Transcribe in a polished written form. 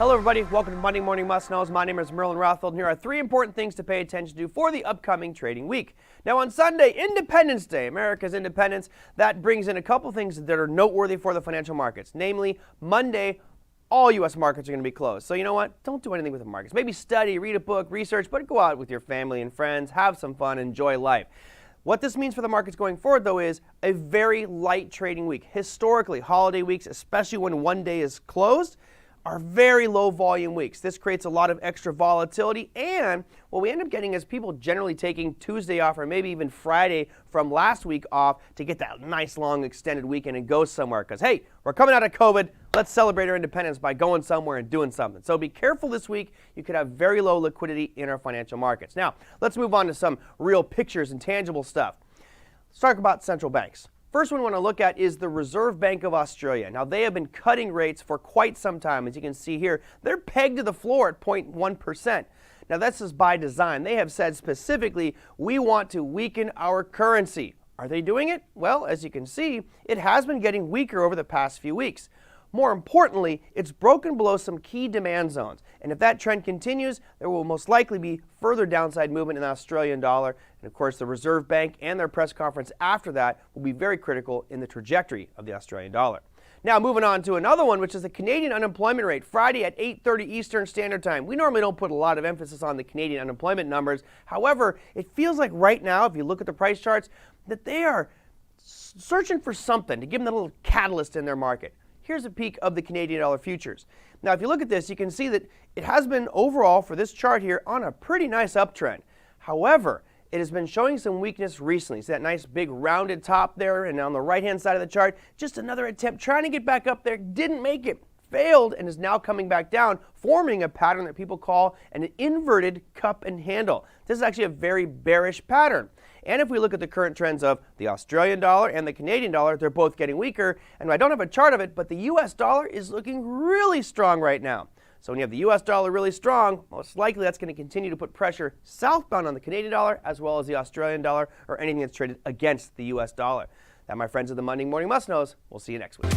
Hello everybody, welcome to Monday Morning Must Knows. My name is Merlin Rothfeld, and here are 3 important things to pay attention to for the upcoming trading week. Now on Sunday, Independence Day, America's independence, that brings in a couple things that are noteworthy for the financial markets. Namely, Monday, all U.S. markets are going to be closed. So you know what? Don't do anything with the markets. Maybe study, read a book, research, but go out with your family and friends, have some fun, enjoy life. What this means for the markets going forward, though, is a very light trading week. Historically, holiday weeks, especially when one day is closed, are very low volume weeks. This creates a lot of extra volatility, and what we end up getting is people generally taking Tuesday off or maybe even Friday from last week off to get that nice long extended weekend and go somewhere because, hey, we're coming out of COVID. Let's celebrate our independence by going somewhere and doing something. So be careful this week. You could have very low liquidity in our financial markets. Now, let's move on to some real pictures and tangible stuff. Let's talk about central banks. First one we want to look at is the Reserve Bank of Australia. Now, they have been cutting rates for quite some time. As you can see here, they're pegged to the floor at 0.1%. Now, this is by design. They have said specifically, we want to weaken our currency. Are they doing it? Well, as you can see, it has been getting weaker over the past few weeks. More importantly, it's broken below some key demand zones. And if that trend continues, there will most likely be further downside movement in the Australian dollar. And of course, the Reserve Bank and their press conference after that will be very critical in the trajectory of the Australian dollar. Now, moving on to another one, which is the Canadian unemployment rate, Friday at 8:30 Eastern Standard Time. We normally don't put a lot of emphasis on the Canadian unemployment numbers. However, it feels like right now, if you look at the price charts, that they are searching for something to give them a little catalyst in their market. Here's a peek of the Canadian dollar futures. Now, if you look at this, you can see that it has been overall for this chart here on a pretty nice uptrend. However, it has been showing some weakness recently. See that nice big rounded top there, and on the right-hand side of the chart, just another attempt trying to get back up there, didn't make it, failed, and is now coming back down, forming a pattern that people call an inverted cup and handle. This is actually a very bearish pattern. And if we look at the current trends of the Australian dollar and the Canadian dollar, they're both getting weaker. And I don't have a chart of it, but the US dollar is looking really strong right now. So when you have the US dollar really strong, most likely that's going to continue to put pressure southbound on the Canadian dollar as well as the Australian dollar or anything that's traded against the US dollar. That, my friends of the Monday Morning Must Knows. We'll see you next week.